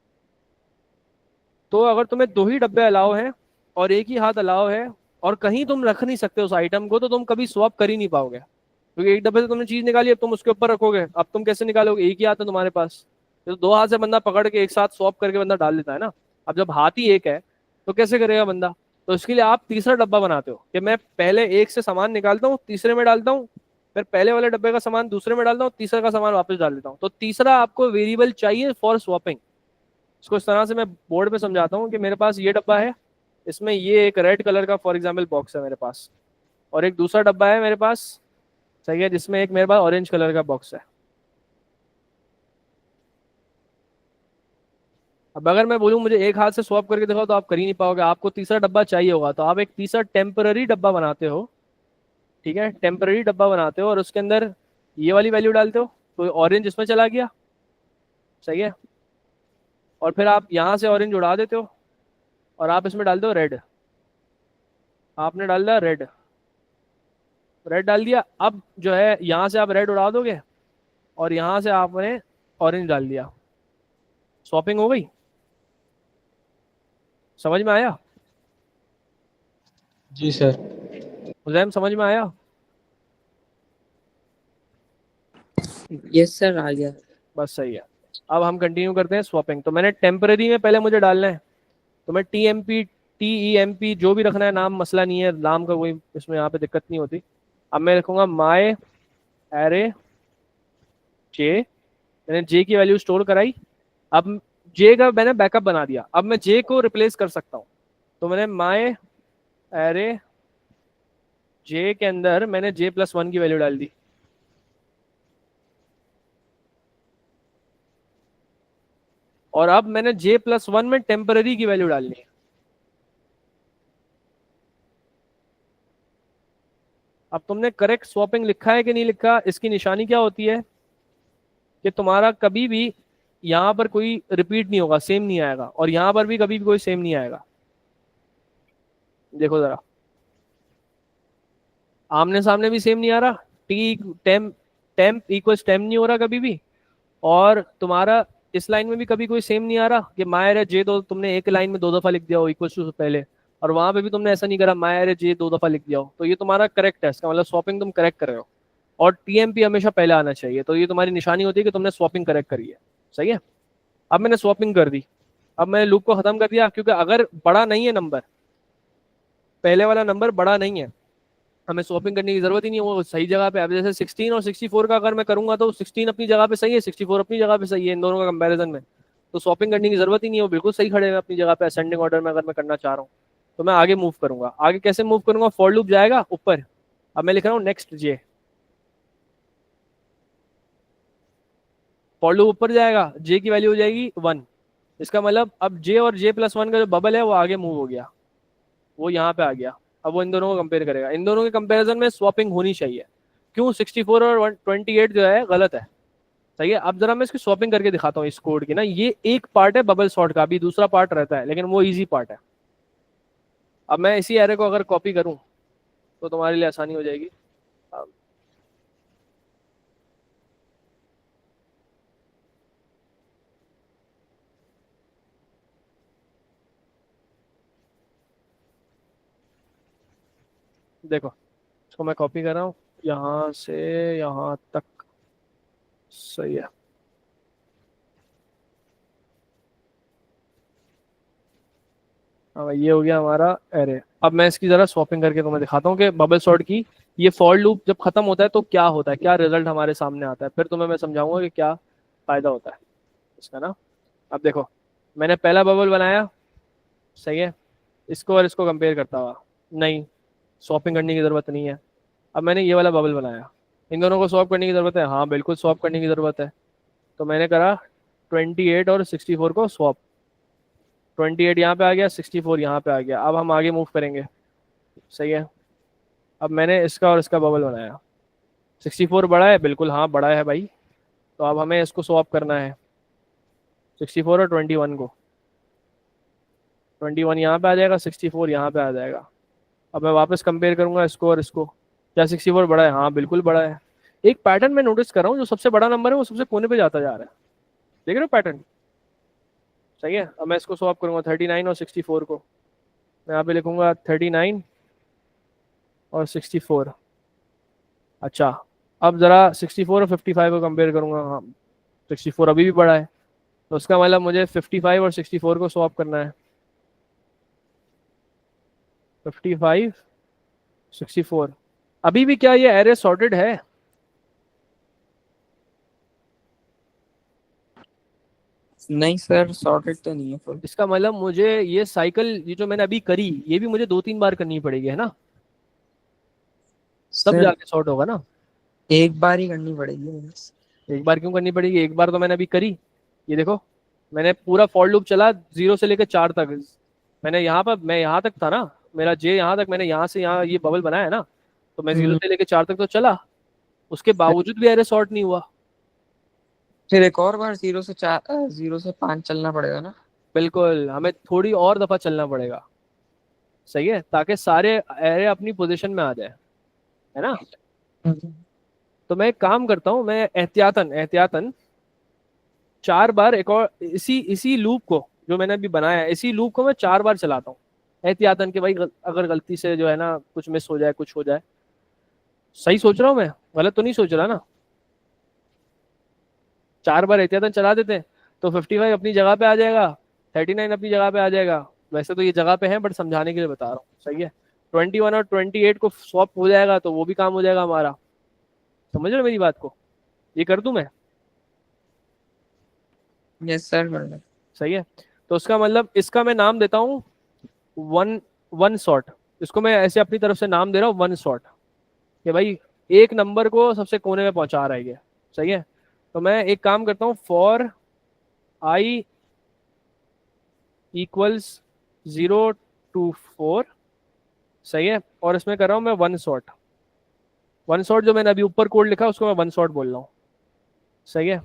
तो अगर तुम्हें 2 ही डब्बे अलाउ हैं और एक ही हाथ अलाउ है और कहीं तुम रख नहीं सकते उस आइटम को, तो तुम कभी स्वैप कर ही नहीं पाओगे, क्योंकि एक डब्बे से तुमने चीज निकाली, अब तुम उसके ऊपर रखोगे, अब तुम कैसे निकालोगे? एक ही हाथ है तुम्हारे पास, तो 2 हाथ से बंदा पकड़ के एक साथ स्वैप करके बंदा डाल देता है ना। अब जब हाथ ही एक है तो कैसे करेगा बंदा? तो इसके लिए आप तीसरा डब्बा बनाते हो कि मैं पहले एक से सामान निकालता हूँ, तीसरे में डालता हूँ, फिर पहले वाले डब्बे का सामान दूसरे में डालता हूँ, तीसरे का सामान वापस डाल देता हूँ। तो तीसरा आपको वेरिएबल चाहिए फॉर स्वैपिंग। इसको इस तरह से मैं बोर्ड पे समझाता हूँ कि मेरे पास ये डब्बा है, इसमें ये एक रेड कलर का फॉर एग्जाम्पल बॉक्स है मेरे पास, और एक दूसरा डब्बा है मेरे पास, सही है, जिसमें एक मेरे पास ऑरेंज कलर का बॉक्स है। अब अगर मैं बोलूँ मुझे एक हाथ से स्वैप करके दिखाओ तो आप कर ही नहीं पाओगे, आपको तीसरा डब्बा चाहिए होगा। तो आप एक तीसरा टेम्पररी डब्बा बनाते हो, ठीक है, टेम्पररी डब्बा बनाते हो और उसके अंदर ये वाली वैल्यू डालते हो, तो ऑरेंज इसमें चला गया, सही है, और फिर आप यहाँ से ऑरेंज उड़ा देते हो और आप इसमें डाल दो रेड। आपने डाल दिया रेड, रेड डाल दिया। अब जो है यहाँ से आप रेड उड़ा दोगे और यहाँ से आपने ऑरेंज डाल दिया, स्वैपिंग हो गई। समझ में आया? जी सर। उजैम समझ में आया? यस सर, आ गया। बस सही है। अब हम कंटिन्यू करते हैं स्वैपिंग। तो मैंने टेम्पररी में पहले मुझे डालना है, तो मैं TEMP जो भी रखना है नाम, मसला नहीं है, नाम का कोई इसमें यहाँ पे दिक्कत नहीं होती। अब मैं लिखूंगा माई एरे जे, मैंने जे की वैल्यू स्टोर कराई। अब जे का मैंने बैकअप बना दिया, अब मैं जे को रिप्लेस कर सकता हूँ। तो मैंने माई एरे जे के अंदर मैंने J+1 की वैल्यू डाल दी। और अब मैंने J+1 में टेम्पररी की वैल्यू डालनी है। अब तुमने करेक्ट स्वैपिंग लिखा है कि नहीं लिखा, इसकी निशानी क्या होती है कि तुम्हारा कभी भी यहाँ पर कोई रिपीट नहीं होगा, सेम नहीं आएगा, और यहाँ पर भी कभी भी कोई सेम नहीं आएगा। देखो जरा, आमने सामने भी सेम नहीं आ रहा, T temp temp equals temp नहीं हो रहा कभी भी, और तुम्हारा इस लाइन में भी कभी कोई सेम नहीं आ रहा कि मायर है जे, तो तुमने एक लाइन में 2 दफा लिख दिया हो इक्वल्स टू से पहले, और वहां पे भी तुमने ऐसा नहीं करा मायर है जे 2 दफा लिख दिया हो, तो ये तुम्हारा करेक्ट है, इसका मतलब स्वैपिंग तुम करेक्ट कर रहे हो। और TMP हमेशा पहले आना चाहिए, तो ये तुम्हारी निशानी होती है कि तुमने स्वैपिंग करेक्ट करी है। सही है। अब मैंने स्वैपिंग कर दी, अब मैंने लूप को खत्म कर दिया, क्योंकि अगर बड़ा नहीं है नंबर, पहले वाला नंबर बड़ा नहीं है, हमें स्वैपिंग करने की जरूरत ही नहीं है, वो सही जगह पे। अब जैसे 16 और 64 का अगर मैं करूंगा तो 16 अपनी जगह पे सही है, 64 अपनी जगह पे सही है, इन दोनों का कंपैरिजन में, तो स्वैपिंग करने की जरूरत ही नहीं है, वो बिल्कुल सही खड़े हैं अपनी जगह पे असेंडिंग ऑर्डर में। अगर मैं करना चाह रहा हूँ तो मैं आगे मूव करूंगा। आगे कैसे मूव करूंगा? फॉर लूप जाएगा ऊपर, अब मैं लिख रहा हूँ नेक्स्ट जे, फॉर लूप ऊपर जाएगा, जे की वैल्यू हो जाएगी 1। इसका मतलब अब जे और J+1 का जो बबल है वो आगे मूव हो गया, वो यहाँ पे आ गया। अब वो इन दोनों को कंपेयर करेगा, इन दोनों के कंपैरिजन में स्वैपिंग होनी चाहिए। क्यों? 64 और 28 जो है गलत है, सही है। अब जरा मैं इसकी स्वैपिंग करके दिखाता हूँ इस कोड की ना। ये एक पार्ट है बबल सॉर्ट का, अभी दूसरा पार्ट रहता है, लेकिन वो इजी पार्ट है। अब मैं इसी एरे को अगर कॉपी करूँ तो तुम्हारे लिए आसानी हो जाएगी। अब देखो इसको मैं कॉपी कर रहा हूँ यहाँ से यहाँ तक, सही है। हाँ भाई, ये हो गया हमारा एरे। अब मैं इसकी जरा स्वैपिंग करके तुम्हें दिखाता हूँ कि बबल सॉर्ट की ये फॉर लूप जब खत्म होता है तो क्या होता है, क्या रिजल्ट हमारे सामने आता है, फिर तुम्हें मैं समझाऊंगा कि क्या फायदा होता है इसका ना। अब देखो मैंने पहला बबल बनाया, सही है, इसको और इसको कंपेयर करता हुआ, नहीं स्वैपिंग करने की जरूरत नहीं है। अब मैंने ये वाला बबल बनाया, इन दोनों को स्वैप करने की जरूरत है, हाँ बिल्कुल स्वैप करने की जरूरत है। तो मैंने करा 28 और 64 को स्वैप, 28 यहाँ पे आ गया, 64 यहाँ पे आ गया। अब हम आगे मूव करेंगे, सही है। अब मैंने इसका और इसका बबल बनाया, 64 बड़ा है, बिल्कुल हाँ बड़ा है भाई। तो अब हमें इसको स्वैप करना है 64 और 21 को, 21 यहाँ पे आ जाएगा, 64 यहाँ पे आ जाएगा। अब मैं वापस कंपेयर करूंगा इसको और इसको, क्या 64 बड़ा है, हाँ बिल्कुल बड़ा है। एक पैटर्न मैं नोटिस कर रहा हूँ, जो सबसे बड़ा नंबर है वो सबसे कोने पे जाता जा रहा है, देख रहे हो पैटर्न, सही है। अब मैं इसको स्वैप करूंगा 39 और 64 को, मैं यहाँ पे लिखूंगा 39 और 64। अच्छा अब जरा 64 और 55 को कंपेयर करूंगा, हाँ 64 अभी भी बड़ा है, तो उसका मतलब मुझे 55 और 64 को स्वैप करना है, 55 64। अभी भी क्या ये एरे सॉर्टेड है? नहीं सर, सॉर्टेड तो नहीं है फुल। इसका मतलब मुझे ये साइकिल, ये जो मैंने अभी करी, ये भी मुझे 2-3 बार करनी पड़ेगी, है ना, तब सर जाके सॉर्ट होगा ना। एक बार ही करनी पड़ेगी बस। एक बार क्यों करनी पड़ेगी, एक बार तो मैंने अभी करी। ये देखो मैंने पूरा फॉर लूप चला 0 से लेकर 4 तक, मैंने यहाँ पर, मैं यहाँ तक था ना, मेरा जे यहाँ तक, मैंने यहाँ से यहाँ ये बबल बनाया ना, तो मैं 0 से लेकर 4 तक तो चला, उसके बावजूद भी एरे सॉर्ट नहीं हुआ। फिर एक और बार 0 से 5 चलना पड़ेगा ना। बिल्कुल, हमें थोड़ी और दफा चलना पड़ेगा, सही है, ताकि सारे एरे अपनी पोजीशन में आ जाए, है ना। तो मैं एक काम करता हूँ, मैं एहतियातन एहतियातन 4 बार एक और इसी इसी लूप को, जो मैंने अभी बनाया है, इसी लूप को मैं 4 बार चलाता हूँ एहतियातन, के भाई अगर गलती से जो है ना कुछ मिस हो जाए, कुछ हो जाए। सही सोच रहा हूँ मैं, गलत तो नहीं सोच रहा ना? 4 बार एहतियातन चला देते हैं तो 55 अपनी जगह पे आ जाएगा, 39 अपनी जगह पे आ जाएगा। वैसे तो ये जगह पे है बट समझाने के लिए बता रहा हूँ, सही है। 21 और 28 को स्वैप हो जाएगा तो वो भी काम हो जाएगा हमारा, समझ रहे हो मेरी बात को? ये कर दूं मैं? यस सर, कर लो। सही है। तो उसका मतलब इसका मैं नाम देता हूँ वन वन शॉट, इसको मैं ऐसे अपनी तरफ से नाम दे रहा हूँ वन शॉट, कि भाई एक नंबर को सबसे कोने में पहुंचा रहा है ये, सही है। तो मैं एक काम करता हूँ, फॉर आई इक्वल्स 0 to 4, सही है, और इसमें कर रहा हूँ मैं वन शॉट। वन शॉट जो मैंने अभी ऊपर कोड लिखा है उसको मैं वन शॉट बोल रहा हूँ, सही है।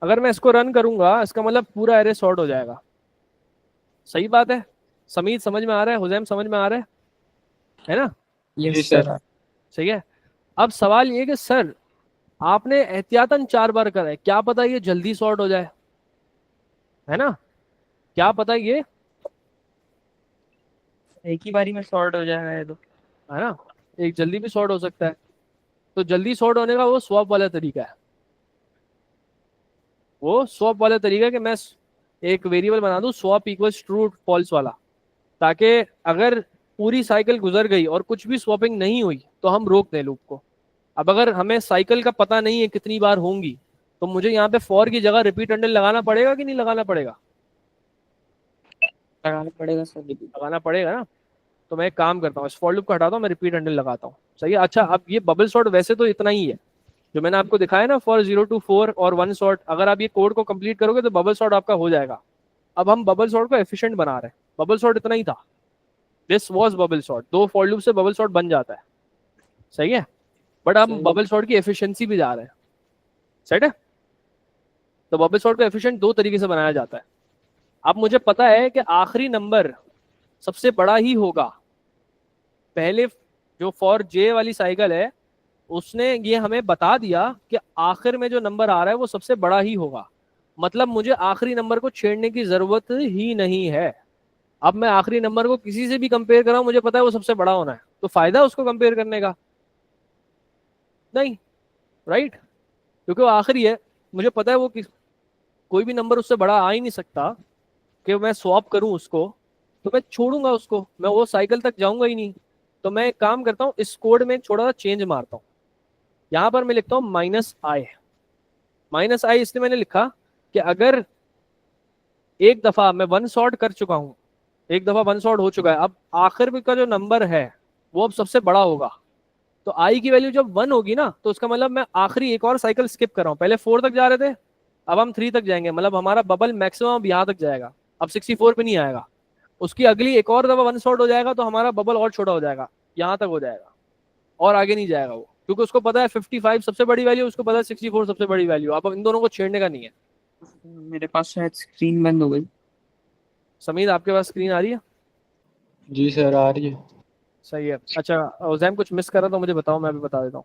अगर मैं इसको रन करूंगा इसका मतलब पूरा एरे सॉर्ट हो जाएगा, सही बात है। समीत समझ में आ रहा है, हुजैम समझ में आ रहा है ना? Yes sir. सही है। अब सवाल ये कि सर आपने एहतियातन 4 बार करा है, क्या पता ये जल्दी सॉर्ट हो जाए, है ना, क्या पता ये, एक ही बारी में सॉर्ट हो जाएगा ये तो। है ना, एक जल्दी भी सॉर्ट हो सकता है। तो जल्दी सॉर्ट होने का वो स्वैप वाला तरीका है, वो स्वैप वाला तरीका है कि मैं एक वेरिएबल बना दूं स्वैप इक्वल्स ट्रू फॉल्स वाला, ताकि अगर पूरी साइकिल गुजर गई और कुछ भी स्वैपिंग नहीं हुई तो हम रोक दें लूप को। अब अगर हमें साइकिल का पता नहीं है कितनी बार होंगी, तो मुझे यहाँ पे फॉर की जगह रिपीट अंडर लगाना पड़ेगा कि नहीं लगाना पड़ेगा? लगाना पड़ेगा सर। लगाना पड़ेगा ना। तो मैं एक काम करता हूँ, इस फॉर लूप को हटाता हूँ, मैं रिपीट अंडर लगाता हूँ, सही है। अच्छा अब ये बबल सॉर्ट वैसे तो इतना ही है जो मैंने आपको दिखाया ना, फॉर 0 to 4 और वन शॉट, अगर आप ये कोड को कंप्लीट करोगे तो बबल शॉट आपका हो जाएगा। अब हम बबल शॉट को एफिशिएंट बना रहे हैं, बबल शॉट इतना ही था, this was bubble shot, 2 for loop से बबल शॉट बन जाता है, सही है। बट हम बबल शॉट की एफिशिएंसी भी जा रहे हैं, सेट है। तो बबल शॉट को एफिशिएंट 2 तरीके से बनाया जाता है। अब मुझे पता है कि आखिरी नंबर सबसे बड़ा ही होगा, पहले जो फॉर जे वाली साइकिल है उसने ये हमें बता दिया कि आखिर में जो नंबर आ रहा है वो सबसे बड़ा ही होगा, मतलब मुझे आखिरी नंबर को छेड़ने की जरूरत ही नहीं है। अब मैं आखिरी नंबर को किसी से भी कंपेयर कर रहा हूं, मुझे पता है वो सबसे बड़ा होना है, तो फायदा उसको कंपेयर करने का नहीं, राइट? क्योंकि वो आखिरी है, मुझे पता है वो कोई भी नंबर उससे बड़ा आ ही नहीं सकता कि मैं स्वैप करूं उसको, तो मैं छोड़ूंगा उसको, मैं वो साइकिल तक जाऊंगा ही नहीं। तो मैं एक काम करता हूँ, इस कोड में एक छोटा सा चेंज मारता हूँ। यहाँ पर मैं लिखता हूँ माइनस आई। माइनस आई इसलिए मैंने लिखा कि अगर एक दफा मैं वन सॉर्ट कर चुका हूँ, एक दफा वन सॉर्ट हो चुका है, अब आखिर में का जो नंबर है वो अब सबसे बड़ा होगा। तो आई की वैल्यू जब 1 होगी ना, तो उसका मतलब मैं आखिरी एक और साइकिल स्किप कर रहा हूँ। पहले 4 तक जा रहे थे, अब हम 3 तक जाएंगे, मतलब हमारा बबल मैक्सिमम अब यहाँ तक जाएगा, अब 64 पे नहीं आएगा। उसकी अगली एक और दफा वन शॉट हो जाएगा तो हमारा बबल और छोटा हो जाएगा, यहाँ तक हो जाएगा, और आगे नहीं जाएगा वो, क्योंकि उसको पता है 55 सबसे बड़ी वैल्यू, उसको पता है 64 सबसे बड़ी वैल्यू। अब इन दोनों को छेड़ने का नहीं है। मेरे पास शायद स्क्रीन बंद हो गई। समीर आपके पास स्क्रीन आ रही है? जी सर आ रही है। सही है। अच्छा उजैम कुछ मिस कर रहा तो मुझे बताओ, मैं अभी बता देता हूँ।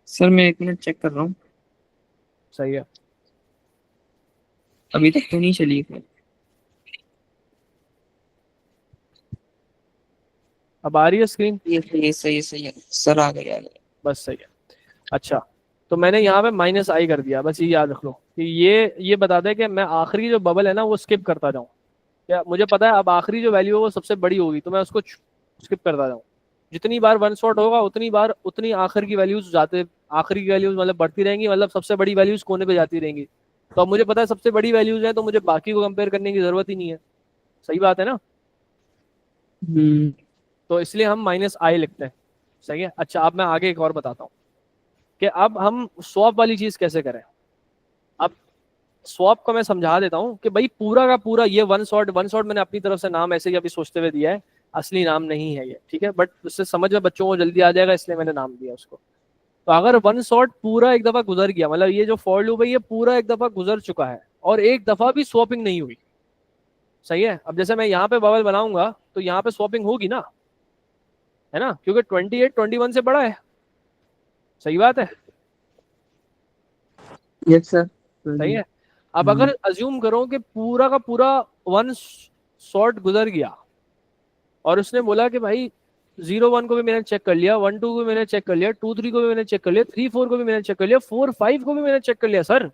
सर मैं 1 मिनट चेक कर रहा हूँ, सही है। अभी तक तो नहीं चली। अब आ रही है स्क्रीन? ये सही है, सही है सर, आ गया, आ गया। बस सही है। अच्छा, तो मैंने यहाँ पे माइनस आई कर दिया, बस ये याद रख लो कि ये बता दे कि मैं आखिरी जो बबल है ना वो स्किप करता जाऊँ। क्या मुझे पता है अब आखिरी जो वैल्यू है वो सबसे बड़ी होगी, तो मैं उसको स्किप करता जाऊँ। जितनी बार वन शॉट होगा उतनी बार उतनी आखिर की वैल्यूज जाते, आखिरी की वैल्यूज मतलब बढ़ती रहेंगी, मतलब सबसे बड़ी वैल्यूज कोने पे जाती रहेंगी। तो अब मुझे पता है सबसे बड़ी वैल्यूज है, तो मुझे बाकी को कंपेयर करने की जरूरत ही नहीं है। सही बात है ना? हम्म। तो इसलिए हम माइनस आई लिखते हैं। सही है। अच्छा अब मैं आगे एक और बताता हूँ कि अब हम स्वैप वाली चीज कैसे करें। अब स्वैप को मैं समझा देता हूँ कि भाई पूरा का पूरा ये वन शॉट मैंने अपनी तरफ से नाम ऐसे ही अभी सोचते हुए दिया है, असली नाम नहीं है ये, ठीक है, बट उससे समझ में बच्चों को जल्दी आ जाएगा इसलिए मैंने नाम दिया उसको। तो अगर वन शॉट पूरा एक दफा गुजर गया, मतलब ये जो फॉर लूप है ये पूरा एक दफा गुजर चुका है और एक दफा भी स्वैपिंग नहीं हुई, सही है। अब जैसे मैं यहाँ पे बबल बनाऊंगा तो यहाँ पे स्वैपिंग होगी ना, है ना, क्योंकि 28 21 से बड़ा है। सही बात है। Yes sir. सही है। अब अगर अज्यूम करो कि पूरा का पूरा वन शॉट गुजर गया और उसने बोला कि भाई 0 1 को भी मैंने चेक कर लिया, 1 2 को भी मैंने चेक कर लिया, 2 3 को भी मैंने चेक कर लिया, 3 4 को भी मैंने चेक कर लिया, 4 5 को भी मैंने चेक कर लिया सर,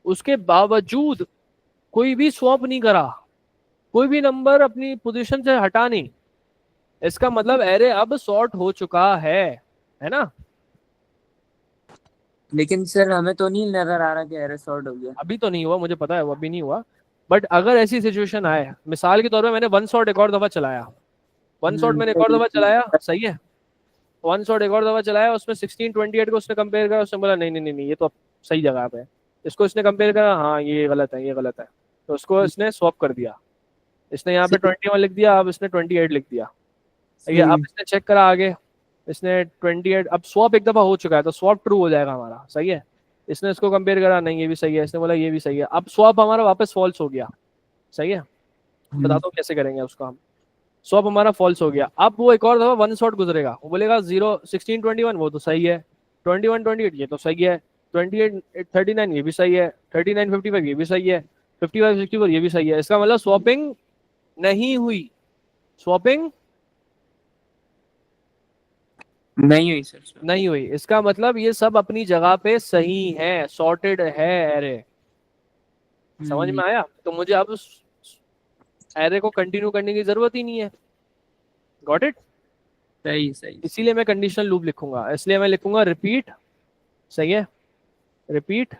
उसके बावजूद कोई भी स्वैप नहीं करा, कोई भी नंबर अपनी पोजीशन से हटा नहीं, इसका मतलब एरे अब सॉर्ट हो चुका है ना? लेकिन सर हमें तो नहीं नजर आ रहा कि एरर सॉर्ट हो गया। अभी तो नहीं हुआ, मुझे पता है वो अभी नहीं हुआ, बट अगर ऐसी सिचुएशन आए, मिसाल के तौर पे मैंने वन शॉट एक और दफा चलाया, वन शॉट मैंने एक और दफा चलाया, सही है, वन शॉट एक और दफा चलाया, उसमें 16 28 को उसने कंपेयर करा, उसने बोला नहीं नहीं नहीं नहीं ये तो अब सही जगह पे है, इसको इसने कंपेयर करा, हाँ ये गलत है ये गलत है, तो उसको इसने स्वैप कर दिया, इसने यहाँ पे 21 लिख दिया, अब इसने 28 लिख दिया, ठीक है। अब इसने चेक करा आगे, इसने 28, अब स्वैप एक दफा हो चुका है तो स्वैप ट्रू हो जाएगा हमारा, सही है। इसने इसको कंपेयर करा, नहीं ये भी सही है, इसने बोला ये भी सही है, अब स्वैप हमारा वापस फॉल्स हो गया, सही है। बताता हूँ कैसे करेंगे उसको हम। स्वैप हमारा फॉल्स हो गया, अब वो एक और दफा वन शॉट गुजरेगा, वो बोलेगा 16 21 वो तो सही है, 21 28 ये तो सही है, 28 39 ये भी सही है, 39 55 ये भी सही है, 55 64 ये भी सही है, इसका मतलब स्वैपिंग नहीं हुई, स्वैपिंग नहीं हुई सर। नहीं हुई, इसका मतलब ये सब अपनी जगह पे सही है, सॉर्टेड है एरे। समझ में आया? तो मुझे अब उस एरे को कंटिन्यू करने की जरूरत ही नहीं है। Got it? सही सही। इसीलिए मैं कंडीशनल लूप लिखूंगा, इसलिए मैं लिखूंगा रिपीट, सही है, रिपीट,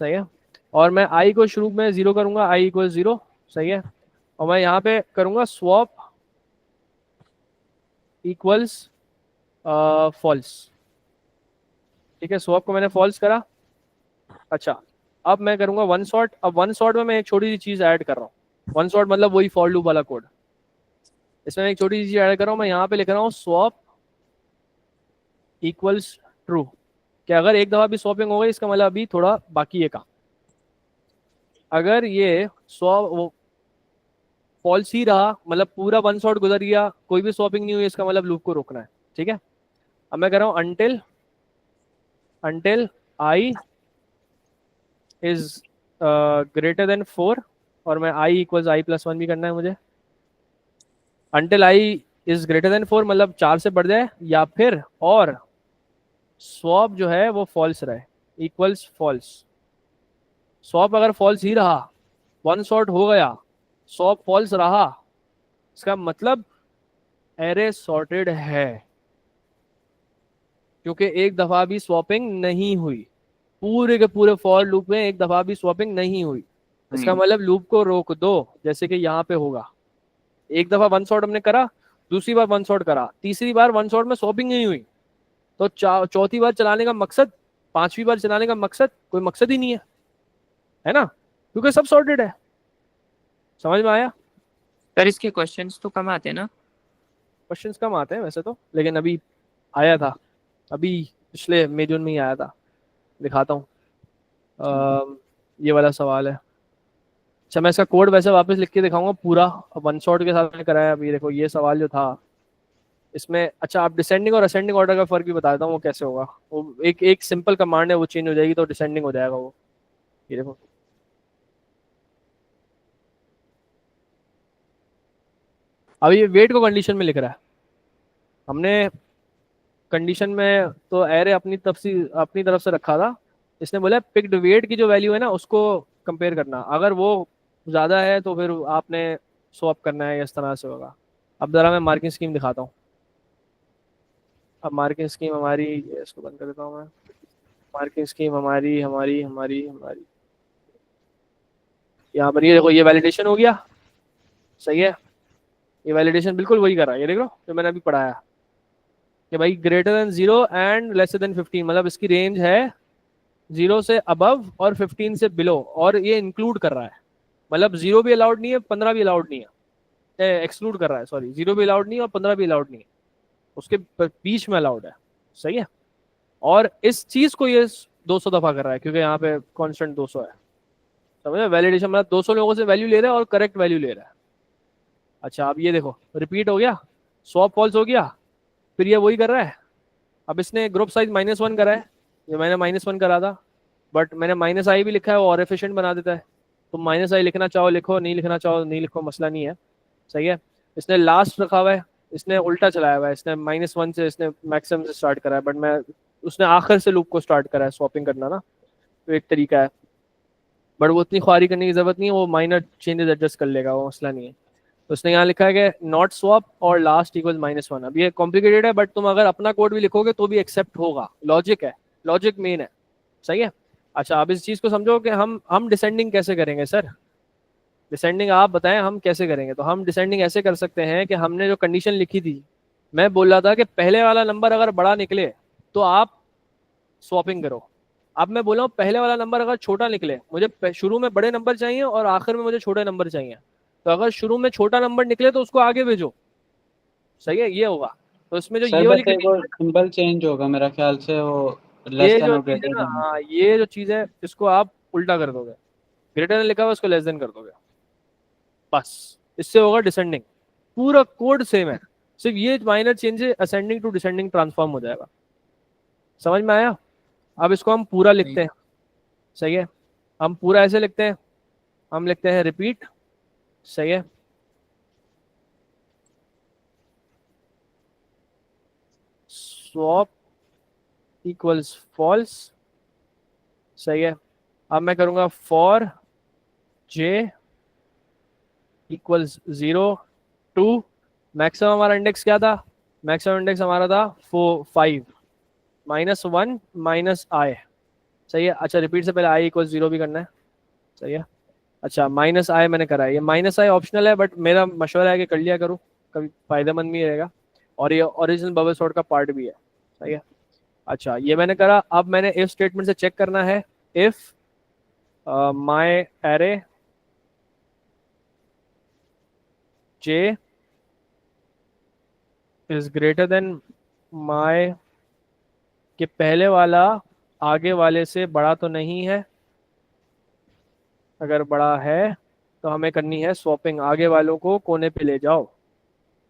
सही है, और मैं आई को शुरू में 0 करूंगा, आई इक्वल 0, सही है, और मैं यहाँ पे करूंगा स्वैप इक्वल्स फॉल्स, ठीक है, स्वैप को मैंने फॉल्स करा। अच्छा अब मैं करूंगा वन शॉट, अब वन शॉट में मैं एक छोटी सी चीज ऐड कर रहा हूँ, वन शॉट मतलब वही फॉर लूप वाला कोड, इसमें मैं एक छोटी सी चीज ऐड कर रहा हूँ, मैं यहाँ पे लिख रहा हूँ स्वैप इक्वल्स ट्रू, कि अगर एक दफा भी स्वैपिंग हो गई इसका मतलब अभी थोड़ा बाकी है काम, अगर ये स्वैप फॉल्स ही रहा, मतलब पूरा वन शॉट गुजर गया, कोई भी स्वैपिंग नहीं हुई, इसका मतलब लूप को रोकना है, ठीक है। अब मैं कर रहा हूँ until until I is greater then 4, और मैं आई इक्वल्स आई प्लस 1 भी करना है मुझे, until I is greater than 4 मतलब 4 से बढ़ जाए, या फिर और स्वॉप जो है वो फॉल्स रहे, इक्वल्स फॉल्स। स्वॉप अगर फॉल्स ही रहा, वन शॉट हो गया, स्वॉप फॉल्स रहा, इसका मतलब एरे सॉर्टेड है, क्योंकि एक दफा भी स्वैपिंग नहीं हुई, पूरे के पूरे फॉर लूप में एक दफा भी स्वैपिंग नहीं हुई। इसका मतलब लूप को रोक दो, जैसे कि यहाँ पे होगा, एक दफा वन शॉट हमने करा, दूसरी बार वन शॉट करा, तीसरी बार वन शॉट में स्वैपिंग नहीं हुई, तो चौथी बार चलाने का मकसद, पांचवी बार चलाने का मकसद, कोई मकसद ही नहीं है ना, क्योंकि सब सॉर्टेड है। समझ में आया? सर इसके क्वेश्चंस तो कम आते हैं ना? क्वेश्चंस कम आते हैं वैसे तो, लेकिन अभी आया था, अभी पिछले मई जून में ही आया था, दिखाता हूँ। ये वाला सवाल है। अच्छा, मैं इसका कोड वैसे वापस लिख के दिखाऊंगा पूरा, वन शॉट के साथ मैंने कराया। अभी देखो ये सवाल जो था इसमें, अच्छा आप डिसेंडिंग और असेंडिंग ऑर्डर का फर्क भी बता देता हूँ वो कैसे होगा। वो एक एक सिंपल कमांड है, वो चेंज हो जाएगी तो डिसेंडिंग हो जाएगा वो। ये देखो, अभी ये वेट को कंडीशन में लिख रहा है, हमने कंडीशन में तो एरे अपनी तरफ से रखा था, इसने बोला पिक्ड वेट की जो वैल्यू है ना उसको कंपेयर करना, अगर वो ज़्यादा है तो फिर आपने स्वैप करना है, इस तरह से होगा। अब ज़रा मैं मार्किंग स्कीम दिखाता हूँ। अब मार्किंग स्कीम हमारी, इसको बंद कर देता हूँ मैं। मार्किंग स्कीम हमारी हमारी हमारी हमारी यहाँ पर, ये देखो ये वैलिडेशन हो गया, सही है। ये वैलिडेशन बिल्कुल वही कर रहा है, ये देखो जो मैंने अभी पढ़ाया कि भाई greater than 0 and lesser than 15, मतलब इसकी रेंज है 0 से अबव और 15 से बिलो, और ये इंक्लूड कर रहा है, मतलब 0 भी अलाउड नहीं है, 15 भी अलाउड नहीं है, एक्सक्लूड कर रहा है, सॉरी 0 भी अलाउड नहीं है और 15 भी अलाउड नहीं है, उसके बीच में अलाउड है, सही है। और इस चीज को ये 200 दफा कर रहा है, क्योंकि यहाँ पे कांस्टेंट 200 है, समझे? वैलिडेशन मतलब 200 लोगों से वैल्यू ले रहा है और करेक्ट वैल्यू ले रहा है। अच्छा अब ये देखो रिपीट हो गया, स्वैप फॉल्स हो गया, फिर ये वही कर रहा है। अब इसने ग्रुप साइज -1 करा है, ये मैंने -1 करा था, बट मैंने -i भी लिखा है, वो और एफिशिएंट बना देता है। तो -i लिखना चाहो लिखो, नहीं लिखना चाहो नहीं लिखो, मसला नहीं है, सही है। इसने लास्ट रखा हुआ है, इसने उल्टा चलाया हुआ है, इसने -1 से इसने मैक्सिमम से स्टार्ट करा है, बट मैं उसने आखिर से लूप को स्टार्ट करा है स्वैपिंग करना ना, तो एक तरीका है, बट वो उतनी ख्वारी करने की जरूरत नहीं है, वो माइनर चेंजेस एडजस्ट कर लेगा, वो मसला नहीं है। तो उसने यहाँ लिखा है कि नॉट स्वैप और लास्ट इक्वल -1। अब ये कॉम्प्लिकेटेड है, बट तुम अगर अपना कोड भी लिखोगे तो भी एक्सेप्ट होगा, लॉजिक है, लॉजिक मेन है, सही है। अच्छा अब इस चीज को समझो कि हम डिसेंडिंग कैसे करेंगे सर, डिसेंडिंग आप बताएं हम कैसे करेंगे। तो हम डिसेंडिंग ऐसे कर सकते हैं कि हमने जो कंडीशन लिखी थी, मैं बोल रहा था कि पहले वाला नंबर अगर बड़ा निकले तो आप स्वैपिंग करो। अब मैं बोला हूँ पहले वाला नंबर अगर छोटा निकले, मुझे शुरू में बड़े नंबर चाहिए और आखिर में मुझे छोटे नंबर चाहिए, तो अगर शुरू में छोटा नंबर निकले तो उसको आगे भेजो, सही है, ये होगा। तो इसमें जो सर ये वाली बस एक वो कंडीशन, सिंबल चेंज होगा मेरा ख्याल से, वो लेस ये देन जो और चीज है ग्रेटर ना, देन। हाँ ये जो चीज है इसको आप उल्टा कर दोगे, ग्रेटर देन लिखा हुआ उसको लेस देन कर दोगे, बस इससे होगा डिसेंडिंग। पूरा कोड सेम है, सिर्फ ये माइनर चेंज है, असेंडिंग टू डिसेंडिंग ट्रांसफॉर्म हो जाएगा। समझ में आया? अब इसको हम पूरा लिखते हैं, सही है। हम पूरा ऐसे लिखते हैं, हम लिखते हैं रिपीट, सही है, स्वैप इक्वल्स फॉल्स, सही है। अब मैं करूंगा for j equals 0 to maximum, हमारा इंडेक्स क्या था, मैक्सिमम इंडेक्स हमारा था 5 -1 -i, सही है। अच्छा रिपीट से पहले i इक्वल 0 भी करना है, सही है। अच्छा -i मैंने करा है, ये -i ऑप्शनल है, बट मेरा मशवरा है कि कर लिया करो, कभी फायदेमंद भी रहेगा, और ये ओरिजिनल बबल सॉर्ट का पार्ट भी है, सही है। अच्छा ये मैंने करा, अब मैंने इफ स्टेटमेंट से चेक करना है, if my array j is greater than my, कि पहले वाला आगे वाले से बड़ा तो नहीं है, अगर बड़ा है तो हमें करनी है स्वैपिंग, आगे वालों को कोने पे ले जाओ,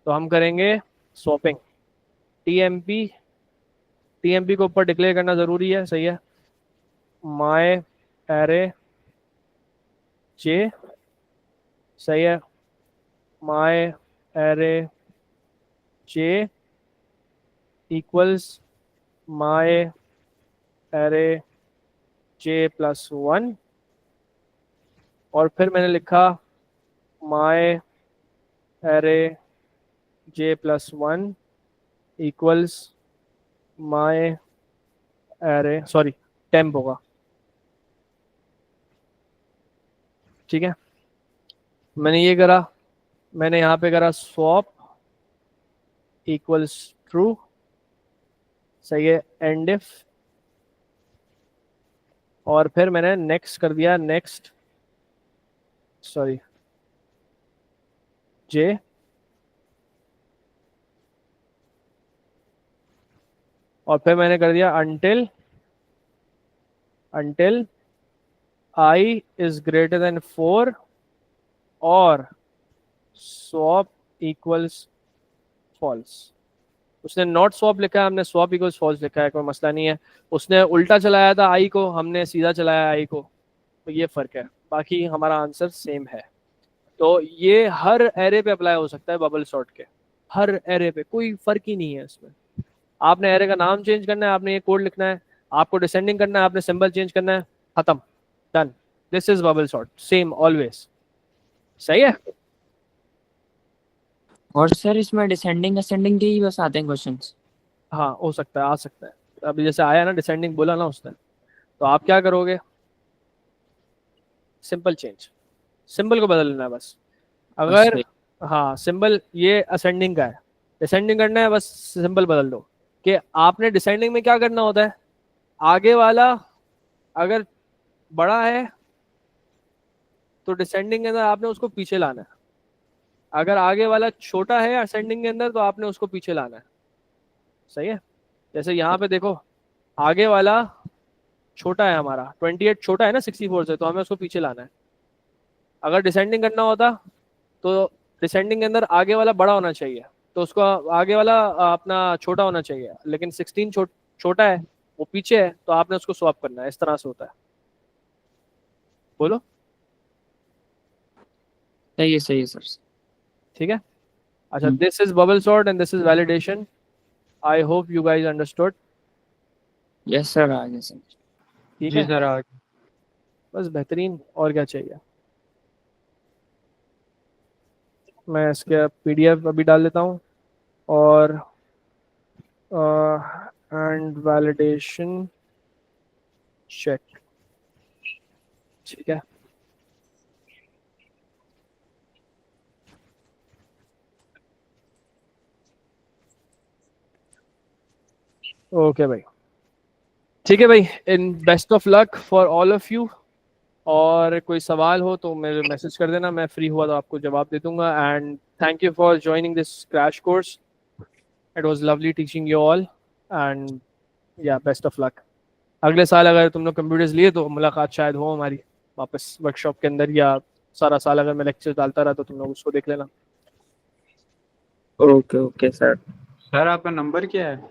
तो हम करेंगे स्वैपिंग। टीएमपी, टीएमपी को ऊपर डिक्लेयर करना जरूरी है, सही है। माय एरे जे, सही है, my array j equals my array j plus 1, और फिर मैंने लिखा my array j plus 1 equals my array, sorry temp होगा, ठीक है। मैंने ये करा, मैंने यहाँ पे करा swap equals true, सही है, end if, और फिर मैंने next कर दिया, next सॉरी j, और फिर मैंने कर दिया until I is greater than 4 और swap equals false। उसने not swap लिखा है, हमने swap equals false लिखा है, कोई मसला नहीं है। उसने उल्टा चलाया था i को, हमने सीधा चलाया i को, तो ये फ़र्क है, बाकी हमारा आंसर सेम है। तो ये हर एरे पे अप्लाई हो सकता है बबल सॉर्ट के, हर एरे पे, कोई फ़र्क ही नहीं है इसमें। आपने एरे का नाम चेंज करना है, आपने ये कोड लिखना है, आपको डिसेंडिंग करना है, आपने सिंबल चेंज करना है, खत्म, done. This is bubble sort, same always, सही है। और सर इसमें डिसेंडिंग असेंडिंग के ही बस आते हैं क्वेश्चंस? हाँ हो सकता है, आ सकता है। अभी जैसे आया ना डिसेंडिंग बोला ना उसने, तो आप क्या करोगे, सिंपल चेंज, सिंबल को बदल लेना है बस। अगर हाँ सिंबल ये असेंडिंग का है, डिसेंडिंग करना है, बस सिंबल बदल दो। कि आपने डिसेंडिंग में क्या करना होता है, आगे वाला अगर बड़ा है तो डिसेंडिंग के अंदर आपने उसको पीछे लाना है, अगर आगे वाला छोटा है असेंडिंग के अंदर तो आपने उसको पीछे लाना है, सही है। जैसे यहाँ पे देखो, आगे वाला छोटा है हमारा, 28 छोटा है ना 64 से, तो हमें उसको पीछे लाना है। अगर डिसेंडिंग करना होता तो डिसेंडिंग के अंदर आगे वाला बड़ा होना चाहिए, तो उसको आगे वाला अपना छोटा होना चाहिए, लेकिन 16 छोटा है, वो पीछे है, तो आपने उसको स्वैप करना है। इस तरह से होता है। बोलो। सही है सर। ठीक है, अच्छा, this is bubble sort and this is validation. I hope you guys understood. Yes sir, आ गया सर। ठीक जी है सर, आ गया। बस बेहतरीन, और क्या चाहिए। मैं इसके पीडीएफ अभी डाल देता हूँ, और एंड वैलिडेशन चेक, ठीक है। ओके भाई, ठीक है भाई, in best of luck for all of you. और कोई सवाल हो तो मेरे मैसेज कर देना, मैं फ्री हुआ तो आपको जवाब दे दूंगा। And thank you for joining this crash course, it was lovely teaching you all, and या बेस्ट ऑफ लक। अगले साल अगर तुम लोग कंप्यूटर्स लिए तो मुलाकात शायद हो हमारी वापस वर्कशॉप के अंदर, या सारा साल अगर मैं लेक्चर डालता रहा तो तुम लोग उसको देख लेना। Okay okay sir. सर आपका नंबर क्या है?